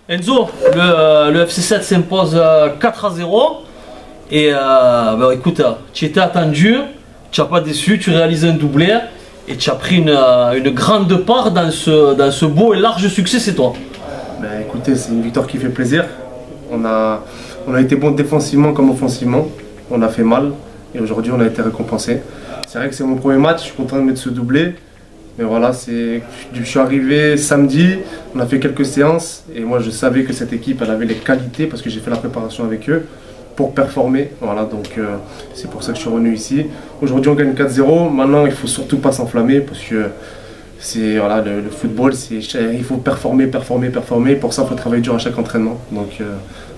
Enzo, le FC7 s'impose 4-0. Et écoute, tu étais attendu, tu n'as pas déçu, tu réalises un doublé et tu as pris une grande part dans ce beau et large succès, c'est toi. Ben, écoutez, c'est une victoire qui fait plaisir. On a été bon défensivement comme offensivement. On a fait mal et aujourd'hui on a été récompensé. C'est vrai que c'est mon premier match, je suis content de mettre ce doublé. Mais voilà, je suis arrivé samedi, on a fait quelques séances et moi je savais que cette équipe elle avait les qualités parce que j'ai fait la préparation avec eux pour performer. Voilà, donc c'est pour ça que je suis revenu ici. Aujourd'hui on gagne 4-0, maintenant il ne faut surtout pas s'enflammer parce que voilà, le football, il faut performer. Pour ça il faut travailler dur à chaque entraînement. Donc,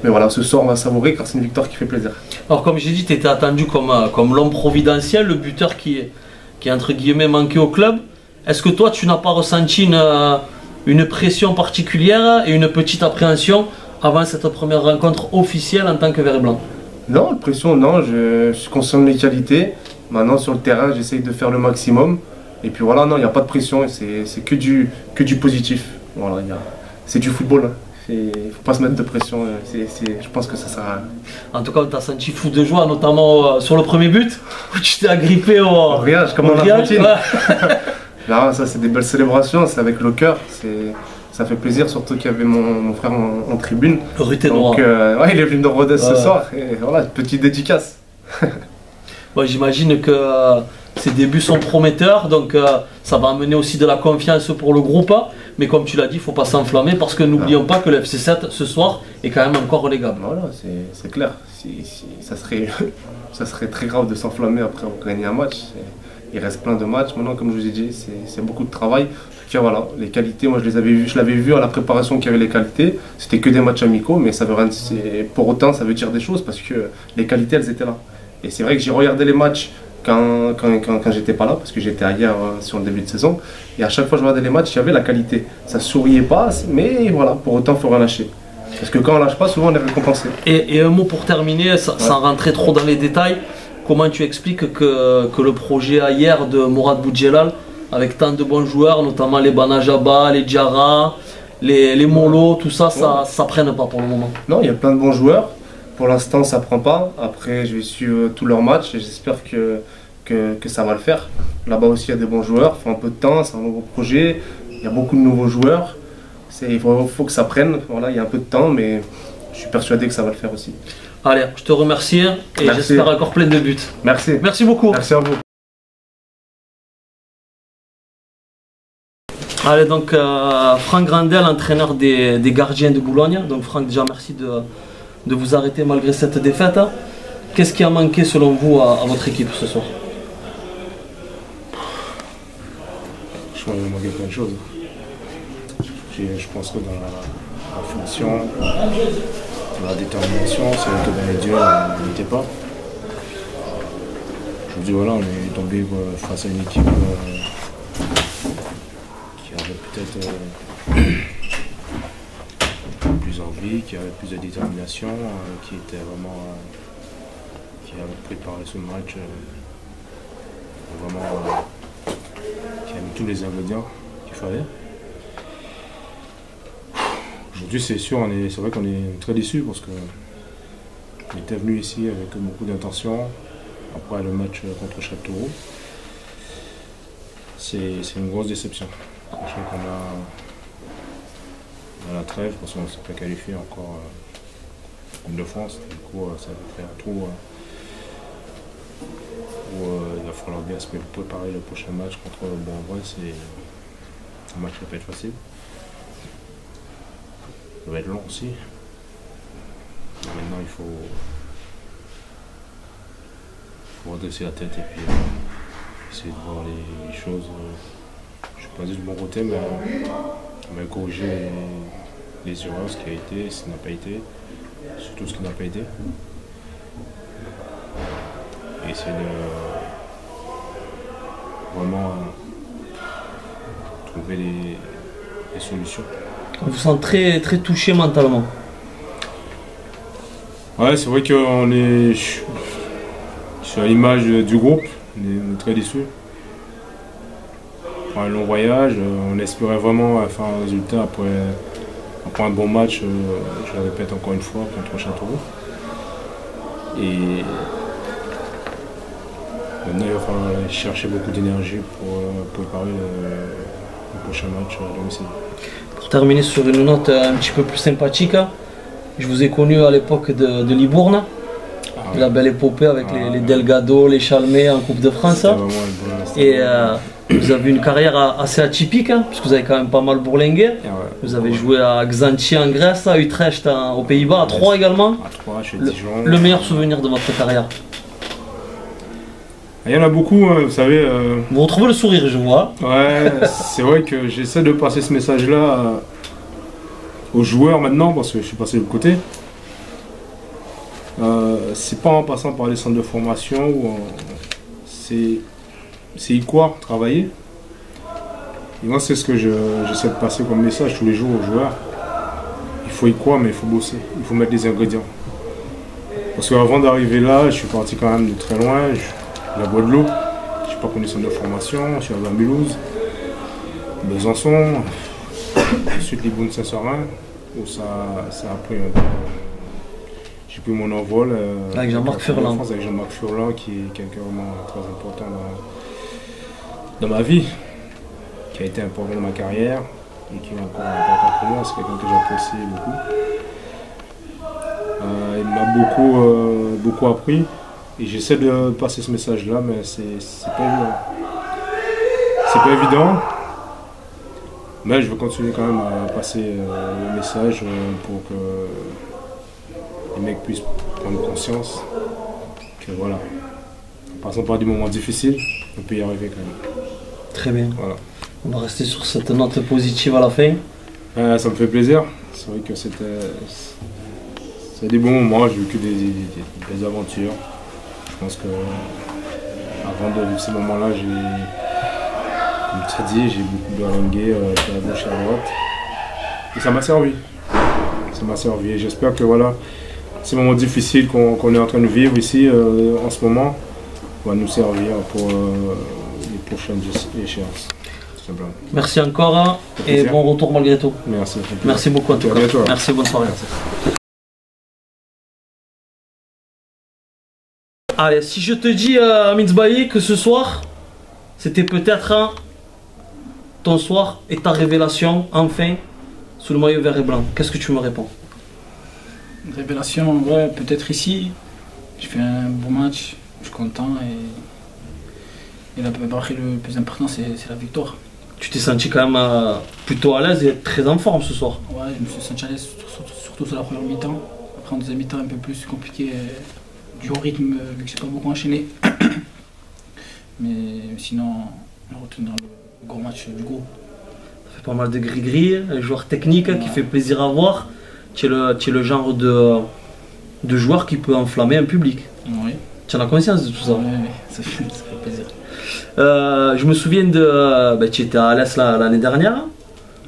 mais voilà, ce soir on va savourer car c'est une victoire qui fait plaisir. Alors comme j'ai dit, tu étais attendu comme l'homme providentiel, le buteur qui entre guillemets manqué au club. Est-ce que toi, tu n'as pas ressenti une pression particulière et une petite appréhension avant cette première rencontre officielle en tant que vert et blanc? Non, pression, non. Je suis conscient de mes qualités. Maintenant, sur le terrain, j'essaye de faire le maximum. Et puis voilà, non, il n'y a pas de pression. C'est que du positif. Voilà, c'est du football. Il ne faut pas se mettre de pression. Je pense que ça sert à rien. En tout cas, tu as senti fou de joie, notamment sur le premier but, où tu t'es agrippé au grillage, comme en Argentine. Là, ça c'est des belles célébrations, c'est avec le cœur, ça fait plaisir, surtout qu'il y avait mon frère en tribune. Donc ouais, il est venu de Rodez ce soir, et voilà, petite dédicace. Ouais, j'imagine que ces débuts sont prometteurs, donc ça va amener aussi de la confiance pour le groupe. Mais comme tu l'as dit, il ne faut pas s'enflammer parce que n'oublions pas que le FC7 ce soir est quand même encore relégable. Voilà, c'est clair, ça serait très grave de s'enflammer après avoir gagné un match. Il reste plein de matchs. Maintenant, comme je vous ai dit, c'est beaucoup de travail. En tout cas, voilà, les qualités, moi je l'avais vu à la préparation qu'il y avait les qualités. C'était que des matchs amicaux, mais ça veut rien, pour autant, ça veut dire des choses parce que les qualités, elles étaient là. Et c'est vrai que j'ai regardé les matchs quand j'étais pas là, parce que j'étais ailleurs sur le début de saison. Et à chaque fois que je regardais les matchs, il y avait la qualité. Ça souriait pas, mais voilà, pour autant, il faut rien lâcher. Parce que quand on lâche pas, souvent on est récompensé. Et un mot pour terminer, sans rentrer trop dans les détails. Comment tu expliques que le projet hier de Mourad Boudjelal, avec tant de bons joueurs, notamment les Banajaba, les Diarra, les Molo, tout ça, ça prenne pas pour le moment? Non, il y a plein de bons joueurs. Pour l'instant, ça prend pas. Après, je vais suivre tous leurs matchs et j'espère que ça va le faire. Là-bas aussi, il y a des bons joueurs. Il faut un peu de temps, c'est un nouveau projet. Il y a beaucoup de nouveaux joueurs. Il faut que ça prenne. Voilà, il y a un peu de temps, mais je suis persuadé que ça va le faire aussi. Allez, je te remercie et j'espère encore plein de buts. Merci. Merci beaucoup. Merci à vous. Allez, donc Franck Grandel, entraîneur des gardiens de Boulogne. Donc Franck, déjà merci de vous arrêter malgré cette défaite. Qu'est-ce qui a manqué selon vous à votre équipe ce soir? Je pense qu'il a manqué plein de choses. Je pense que dans la finition, dans la détermination, c'est le dans les duels, on n'était pas. Aujourd'hui, voilà, on est tombé face à une équipe qui avait peut-être plus envie, qui avait plus de détermination, qui était vraiment, qui avait préparé ce match, vraiment, qui a mis tous les ingrédients qu'il fallait. Aujourd'hui, c'est sûr, c'est vrai qu'on est très déçus parce qu'on était venu ici avec beaucoup d'intention après le match contre Châteauroux. C'est une grosse déception. Sachant qu'on a la trêve parce qu'on ne s'est pas qualifié encore en Coupe de France. Du coup, ça va faire un trou où il va falloir bien se préparer le prochain match contre Bourg-en-Bresse. Un match qui va pas être facile. Ça va être long aussi. Maintenant, il faut redresser la tête et puis essayer de voir les choses. Je ne suis pas dit du bon côté, mais on va corriger les erreurs, ce qui a été, ce qui n'a pas été, surtout ce qui n'a pas été. Et essayer de vraiment trouver les solutions. On vous sent très, très touché mentalement. Ouais, c'est vrai qu'on est. Je suis à l'image du groupe, on est très déçus. Un long voyage, on espérait vraiment faire un résultat après pour un bon match, je le répète encore une fois, contre Châteauroux. Et maintenant, il va falloir chercher beaucoup d'énergie pour préparer le prochain match à domicile. Pour terminer sur une note un petit peu plus sympathique, je vous ai connu à l'époque de Libourne, la belle épopée avec les Delgado, les Chalmé en Coupe de France. Et vous avez une carrière assez atypique, puisque vous avez quand même pas mal bourlingué. Vous avez joué à Xanthi en Grèce, à Utrecht aux Pays-Bas, à Troyes également. À Troyes, chez Dijon. Le meilleur souvenir de votre carrière? Il y en a beaucoup, vous savez. Vous retrouvez le sourire, je vois. Ouais, c'est vrai que j'essaie de passer ce message-là aux joueurs maintenant, parce que je suis passé de l'autre côté. C'est pas en passant par les centres de formation, c'est y croire, travailler. Et moi, c'est ce que j'essaie de passer comme message tous les jours aux joueurs. Il faut y croire, mais il faut bosser, il faut mettre des ingrédients. Parce qu'avant d'arriver là, je suis parti quand même de très loin. La Guadeloupe, je suis pas connu centre de formation, je suis allé à Mulhouse, Besançon, ensuite les Bounes Saint-Seurin, où ça a pris un peu. J'ai pris mon envol avec Jean-Marc Furlan. Avec Jean-Marc Furlan, qui est quelqu'un vraiment très important dans ma vie, qui a été important dans ma carrière et qui est encore important pour moi. C'est quelqu'un que j'apprécie beaucoup. Il m'a beaucoup appris. Et j'essaie de passer ce message-là, mais c'est pas évident. C'est pas évident, mais je veux continuer quand même à passer le message pour que les mecs puissent prendre conscience que voilà, en passant par des moments difficiles, on peut y arriver quand même. Très bien. Voilà. On va rester sur cette note positive à la fin. Ça me fait plaisir. C'est vrai que c'est des bons moments, j'ai vécu des aventures. Je pense que avant de vivre ces moments-là, comme tu as dit, j'ai beaucoup bourlingué à gauche et à droite. Et ça m'a servi. Ça m'a servi. Et j'espère que voilà, ces moments difficiles qu'on est en train de vivre ici en ce moment vont nous servir pour les prochaines échéances. Merci encore et bon retour malgré tout. Merci. Merci beaucoup en tout cas. Merci, bonne soirée. Merci. Allez, si je te dis, Amin Zbahi, que ce soir, c'était peut-être ton soir et ta révélation, enfin, sous le maillot vert et blanc, qu'est-ce que tu me réponds? Une révélation, ouais, peut-être ici. Je fais un bon match, je suis content et là, après, le plus important, c'est la victoire. Tu t'es senti quand même plutôt à l'aise et très en forme ce soir? Ouais, je me suis senti à l'aise, surtout sur la première mi-temps. Après, en deuxième mi-temps, un peu plus compliqué. Du haut rythme, vu que j'ai pas beaucoup enchaîné. Mais sinon, on retourne dans le gros match du groupe. Ça fait pas mal de gris-gris, un joueur technique qui fait plaisir à voir. Tu es le genre de joueur qui peut enflammer un public. Oui. Tu en as conscience de tout ça? Oui, ça fait plaisir. Je me souviens de. Tu étais à Alès l'année dernière,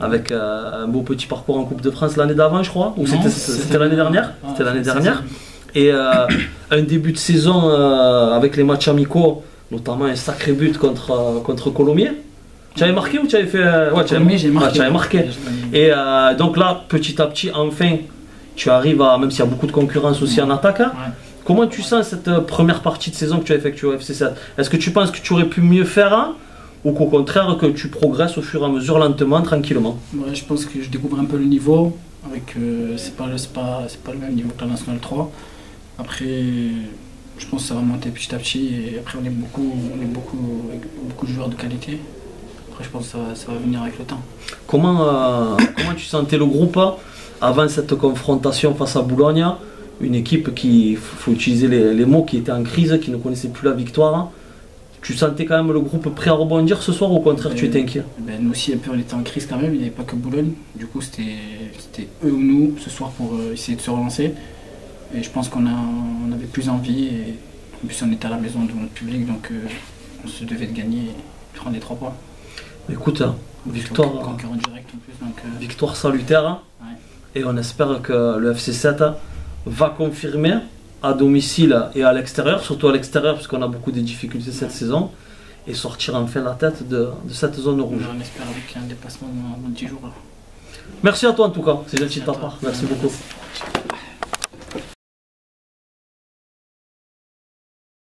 avec un beau petit parcours en Coupe de France l'année d'avant, je crois. Ou c'était l'année dernière? C'était l'année dernière. Et un début de saison avec les matchs amicaux, notamment un sacré but contre Colomiers. Tu avais marqué ou tu avais fait... Ouais, tu avais marqué. Et donc là, petit à petit, enfin, tu arrives à... Même s'il y a beaucoup de concurrence aussi en attaque, hein, comment tu sens cette première partie de saison que tu as effectuée au FC 7? Est-ce que tu penses que tu aurais pu mieux faire, hein, ou qu'au contraire, que tu progresses au fur et à mesure, lentement, tranquillement? Ouais, je pense que je découvre un peu le niveau. Avec c'est pas le même niveau que la Nationale 3. Après, je pense que ça va monter petit à petit et après on est beaucoup de joueurs de qualité. Après, je pense que ça va venir avec le temps. Comment tu sentais le groupe avant cette confrontation face à Boulogne? Une équipe qui, il faut utiliser les mots, qui était en crise, qui ne connaissait plus la victoire. Tu sentais quand même le groupe prêt à rebondir ce soir ou au contraire tu étais inquiet? Nous aussi un peu on était en crise quand même, il n'y avait pas que Boulogne. Du coup c'était eux ou nous ce soir pour essayer de se relancer. Et je pense qu'on avait plus envie et en plus on était à la maison devant le public donc on se devait de gagner et prendre les 3 points. Écoute, victoire, concurrent direct en plus, donc, victoire salutaire, et on espère que le FC 7 va confirmer à domicile et à l'extérieur, surtout à l'extérieur parce qu'on a beaucoup de difficultés cette saison, et sortir enfin la tête de cette zone rouge. On espère avec un déplacement dans 10 jours. Là. Merci à toi en tout cas, c'est gentil de ta part. Merci beaucoup.